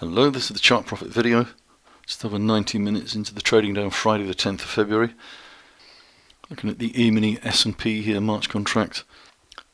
Hello, this is the Chart Profit video. Just over 90 minutes into the trading day on Friday the 10th of February. Looking at the E-mini S&P here, March contract.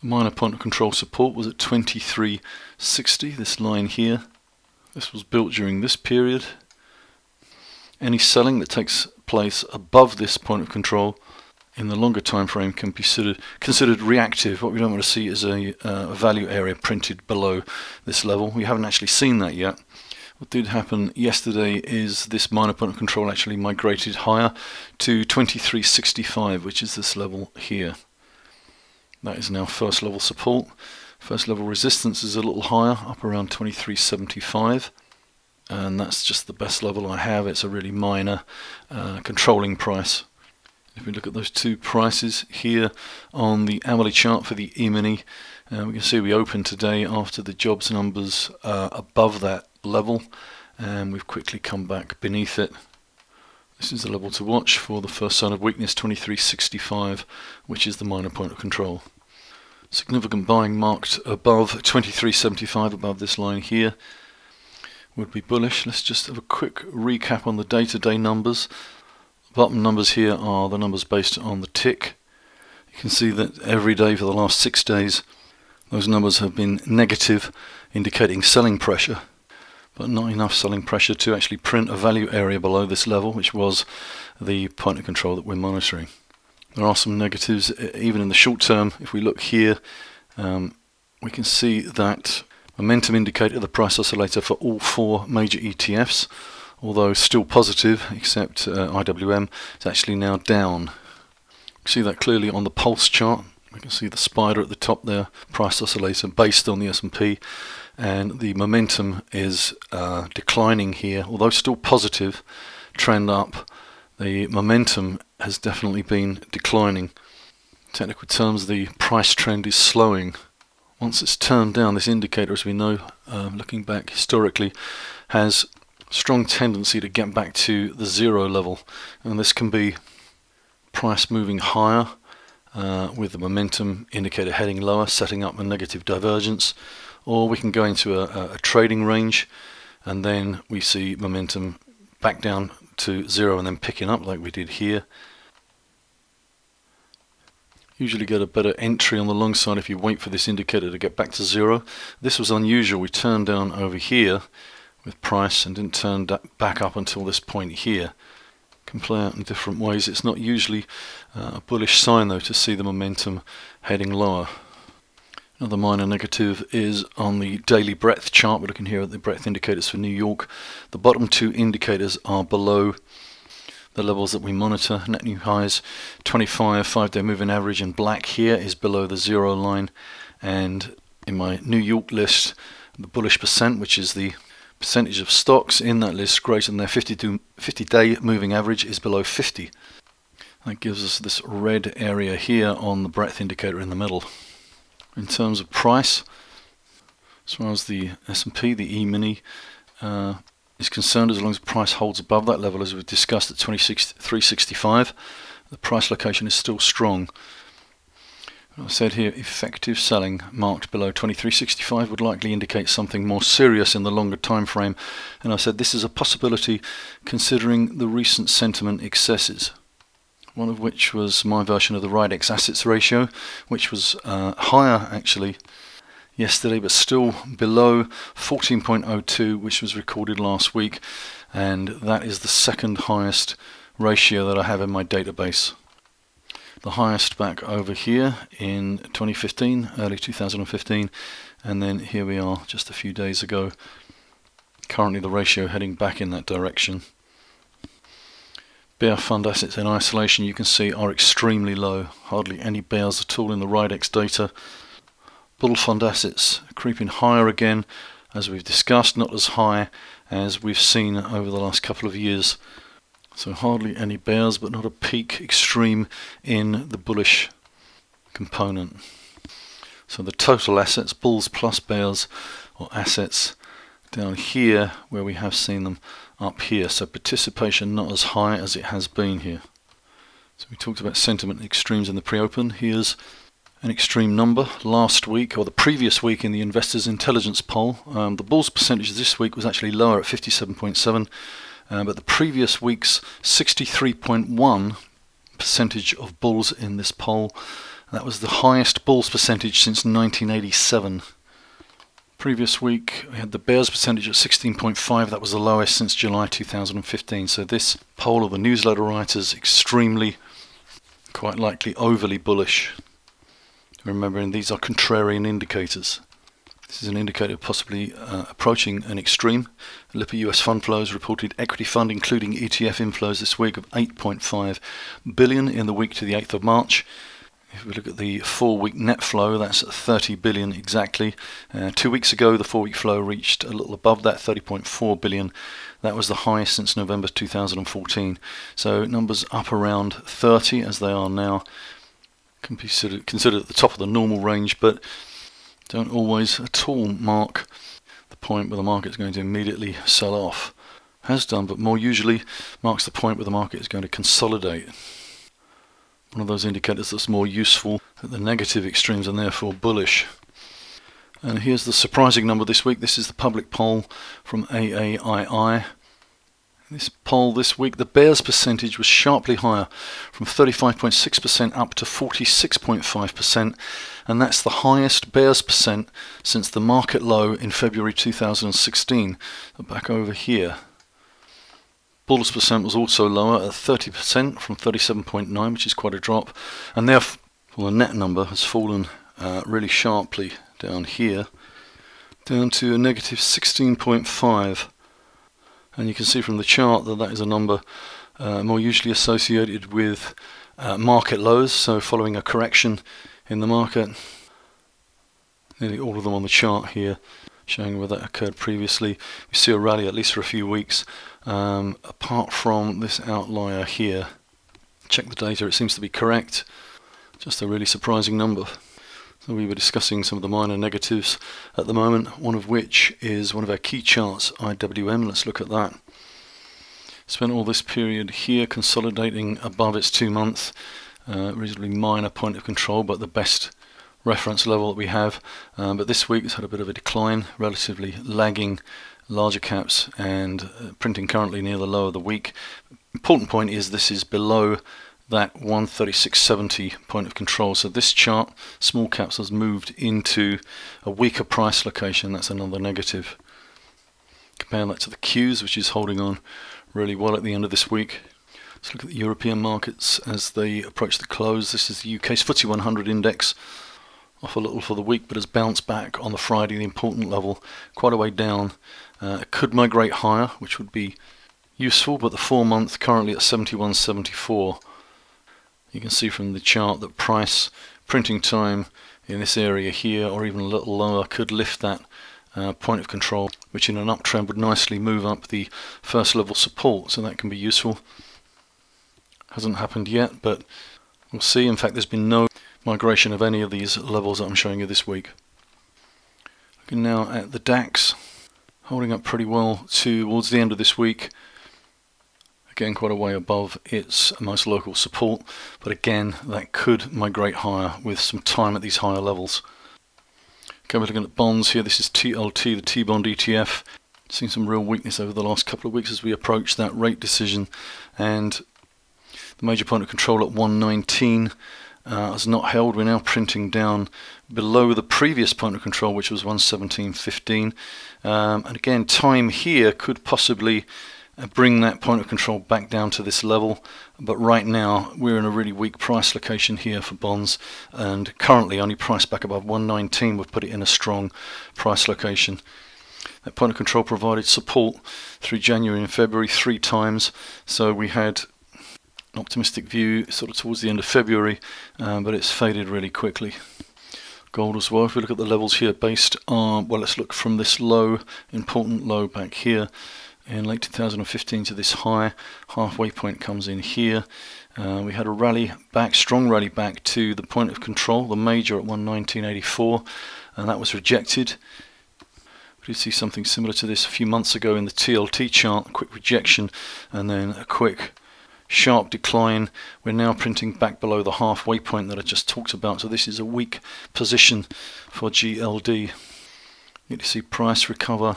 The minor point of control support was at 2360, this line here. This was built during this period. Any selling that takes place above this point of control in the longer time frame can be considered reactive. What we don't want to see is a value area printed below this level. We haven't actually seen that yet. What did happen yesterday is this minor point of control actually migrated higher to 2365, which is this level here. That is now first level support. First level resistance is a little higher, up around 2375, and that's just the best level I have. It's a really minor controlling price. If we look at those two prices here on the hourly chart for the E-mini, we can see we opened today after the jobs numbers above that level, and we've quickly come back beneath it. This is the level to watch for the first sign of weakness, 2365, which is the minor point of control. Significant buying marked above 2375, above this line here, would be bullish. Let's just have a quick recap on the day-to-day numbers. The bottom numbers here are the numbers based on the tick. You can see that every day for the last 6 days those numbers have been negative, indicating selling pressure, but not enough selling pressure to actually print a value area below this level, which was the point of control that we're monitoring. There are some negatives even in the short term. If we look here, we can see that momentum indicator, the price oscillator for all 4 major ETFs, although still positive, except IWM, is actually now down. You can see that clearly on the pulse chart. We can see the spider at the top there, price oscillator based on the S&P, and the momentum is declining here, although still positive, trend up. The momentum has definitely been declining. In technical terms, the price trend is slowing. Once it's turned down, this indicator, as we know, looking back historically, has strong tendency to get back to the zero level, and this can be price moving higher with the momentum indicator heading lower, setting up a negative divergence, or we can go into a trading range and then we see momentum back down to zero and then picking up like we did here. Usually get a better entry on the long side if you wait for this indicator to get back to zero. This was unusual. We turned down over here with price and didn't turn back up until this point here. Can play out in different ways. It's not usually a bullish sign though to see the momentum heading lower. Another minor negative is on the daily breadth chart. We're looking here at the breadth indicators for New York. The bottom 2 indicators are below the levels that we monitor. Net new highs 25, 5-day moving average in black here is below the zero line, and in my New York list, the bullish percent, which is the percentage of stocks in that list greater than their 50-day moving average, is below 50. That gives us this red area here on the breadth indicator in the middle. In terms of price, as far as the S&P, the E-mini is concerned, as long as price holds above that level, as we've discussed at 365, the price location is still strong. I said here, effective selling marked below 2365 would likely indicate something more serious in the longer time frame, and I said this is a possibility considering the recent sentiment excesses, one of which was my version of the Ridex assets ratio, which was higher actually yesterday but still below 14.02, which was recorded last week, and that is the second highest ratio that I have in my database. The highest back over here in 2015, early 2015, and then here we are just a few days ago. Currently the ratio heading back in that direction. Bear fund assets in isolation, you can see, are extremely low. Hardly any bears at all in the Ridex data. Bull fund assets creeping higher again, as we've discussed, not as high as we've seen over the last couple of years. So hardly any bears, but not a peak extreme in the bullish component. So the total assets, bulls plus bears, or assets, down here where we have seen them up here. So participation not as high as it has been here. So we talked about sentiment extremes in the pre-open. Here's an extreme number. Last week, or the previous week in the Investors Intelligence poll, the bulls percentage this week was actually lower at 57.7, but the previous week's 63.1 percentage of bulls in this poll, that was the highest bulls percentage since 1987. Previous week we had the bears percentage at 16.5, that was the lowest since July 2015. So this poll of the newsletter writers extremely, quite likely overly bullish. Remembering these are contrarian indicators. This is an indicator possibly approaching an extreme. Lipper US fund flows reported equity fund including ETF inflows this week of 8.5 billion in the week to the 8th of March. If we look at the 4-week net flow, that's 30 billion exactly. 2 weeks ago, the 4-week flow reached a little above that, 30.4 billion. That was the highest since November 2014. So numbers up around 30 as they are now. Can be considered at the top of the normal range, but don't always at all mark the point where the market is going to immediately sell off. Has done, but more usually marks the point where the market is going to consolidate. One of those indicators that's more useful at the negative extremes and therefore bullish. And here's the surprising number this week. This is the public poll from AAII. This poll this week, the bears percentage was sharply higher, from 35.6% up to 46.5%, and that's the highest bears percent since the market low in February 2016. Back over here. Bulls percent was also lower at 30% from 37.9, which is quite a drop, and therefore the net number has fallen really sharply down here, down to a negative 16.5. And you can see from the chart that that is a number more usually associated with market lows, so following a correction in the market. Nearly all of them on the chart here showing where that occurred previously. We see a rally at least for a few weeks, apart from this outlier here. Check the data, it seems to be correct. Just a really surprising number. So we were discussing some of the minor negatives at the moment, one of which is one of our key charts, IWM. Let's look at that. Spent all this period here consolidating above its 2-month, reasonably minor point of control, but the best reference level that we have. But this week it's had a bit of a decline, relatively lagging larger caps and printing currently near the low of the week. Important point is this is below that 136.70 point of control. So this chart, small caps, has moved into a weaker price location. That's another negative. Compare that to the Qs, which is holding on really well at the end of this week. Let's look at the European markets as they approach the close. This is the UK's FTSE 100 index, off a little for the week, but has bounced back on the Friday, the important level, quite a way down. It could migrate higher, which would be useful, but the 4-month currently at 71.74. You can see from the chart that price printing time in this area here, or even a little lower, could lift that point of control, which in an uptrend would nicely move up the first level support, so that can be useful. Hasn't happened yet, but we'll see. In fact, there's been no migration of any of these levels that I'm showing you this week. Looking now at the DAX, holding up pretty well towards the end of this week. Again, quite a way above its most local support, but again, that could migrate higher with some time at these higher levels. Okay, we're looking at bonds here. This is TLT, the T-bond ETF. Seen some real weakness over the last couple of weeks as we approach that rate decision, and the major point of control at 119 has not held. We're now printing down below the previous point of control, which was 117.15, and again, time here could possibly bring that point of control back down to this level, but right now we're in a really weak price location here for bonds, and currently only priced back above 119 would put it in a strong price location. That point of control provided support through January and February 3 times, so we had an optimistic view sort of towards the end of February, but it's faded really quickly. Gold as well, if we look at the levels here based on, well, let's look from this low, important low back here in late 2015 to this high. Halfway point comes in here. We had a rally back, strong rally back to the point of control, the major at 119.84, and that was rejected. We did see something similar to this a few months ago in the TLT chart, a quick rejection and then a quick sharp decline. We're now printing back below the halfway point that I just talked about, so this is a weak position for GLD. You see price recover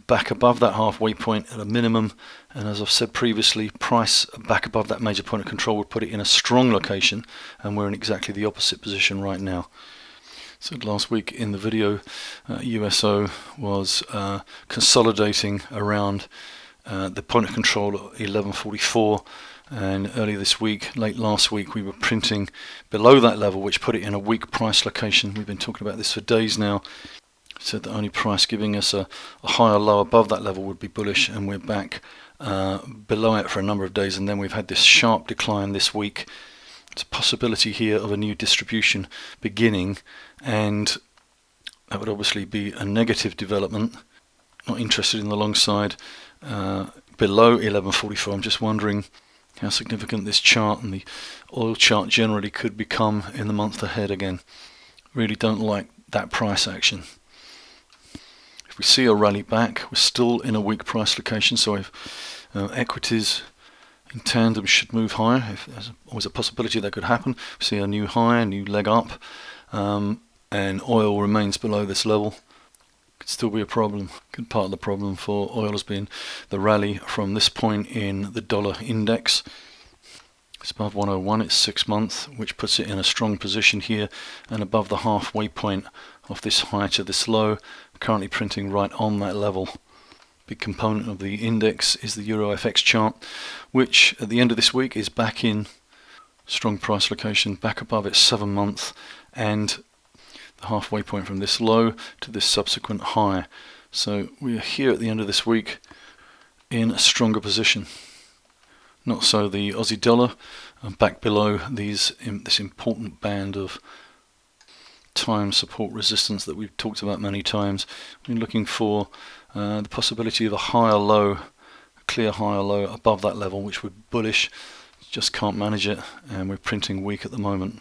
back above that halfway point at a minimum, and as I've said previously, price back above that major point of control would put it in a strong location, and we're in exactly the opposite position right now. So last week in the video, USO was consolidating around the point of control at 1144, and earlier this week, late last week, we were printing below that level, which put it in a weak price location. We've been talking about this for days now. Said that only price giving us a higher low above that level would be bullish, and we're back below it for a number of days, and then we've had this sharp decline this week. There's a possibility here of a new distribution beginning, and that would obviously be a negative development. Not interested in the long side below 1144. I'm just wondering how significant this chart and the oil chart generally could become in the month ahead again. Really don't like that price action. If we see a rally back, we're still in a weak price location, so if equities in tandem should move higher. There's always a possibility that could happen. We see a new high, a new leg up, and oil remains below this level. Could still be a problem. Good part of the problem for oil has been the rally from this point in the dollar index. It's above 101, it's 6 months, which puts it in a strong position here, and above the halfway point of this high to this low, currently printing right on that level. Big component of the index is the Euro FX chart, which at the end of this week is back in strong price location, back above its 7 month, and the halfway point from this low to this subsequent high. So we are here at the end of this week in a stronger position. Not so the Aussie dollar, back below this important band of time support resistance that we've talked about many times. We're looking for the possibility of a higher low, a clear higher low above that level, which would be bullish. Just can't manage it, and we're printing weak at the moment.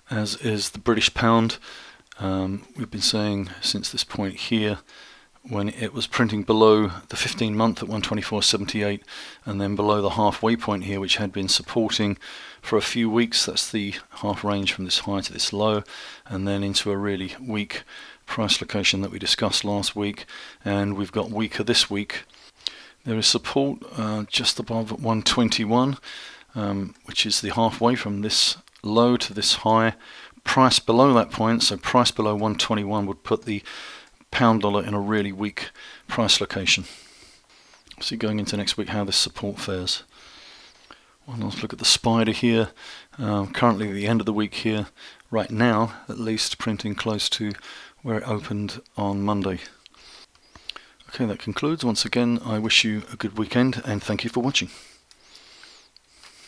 As is the British pound. We've been saying since this point here, when it was printing below the 15 month at 124.78, and then below the halfway point here, which had been supporting for a few weeks. That's the half range from this high to this low, and then into a really weak price location that we discussed last week, and we've got weaker this week. There is support just above 121, which is the halfway from this low to this high. Price below that point, so price below 121 would put the pound dollar in a really weak price location. See going into next week how this support fares. One last look at the spider here. Currently at the end of the week here, right now at least, printing close to where it opened on Monday. Okay, that concludes. Once again, I wish you a good weekend and thank you for watching.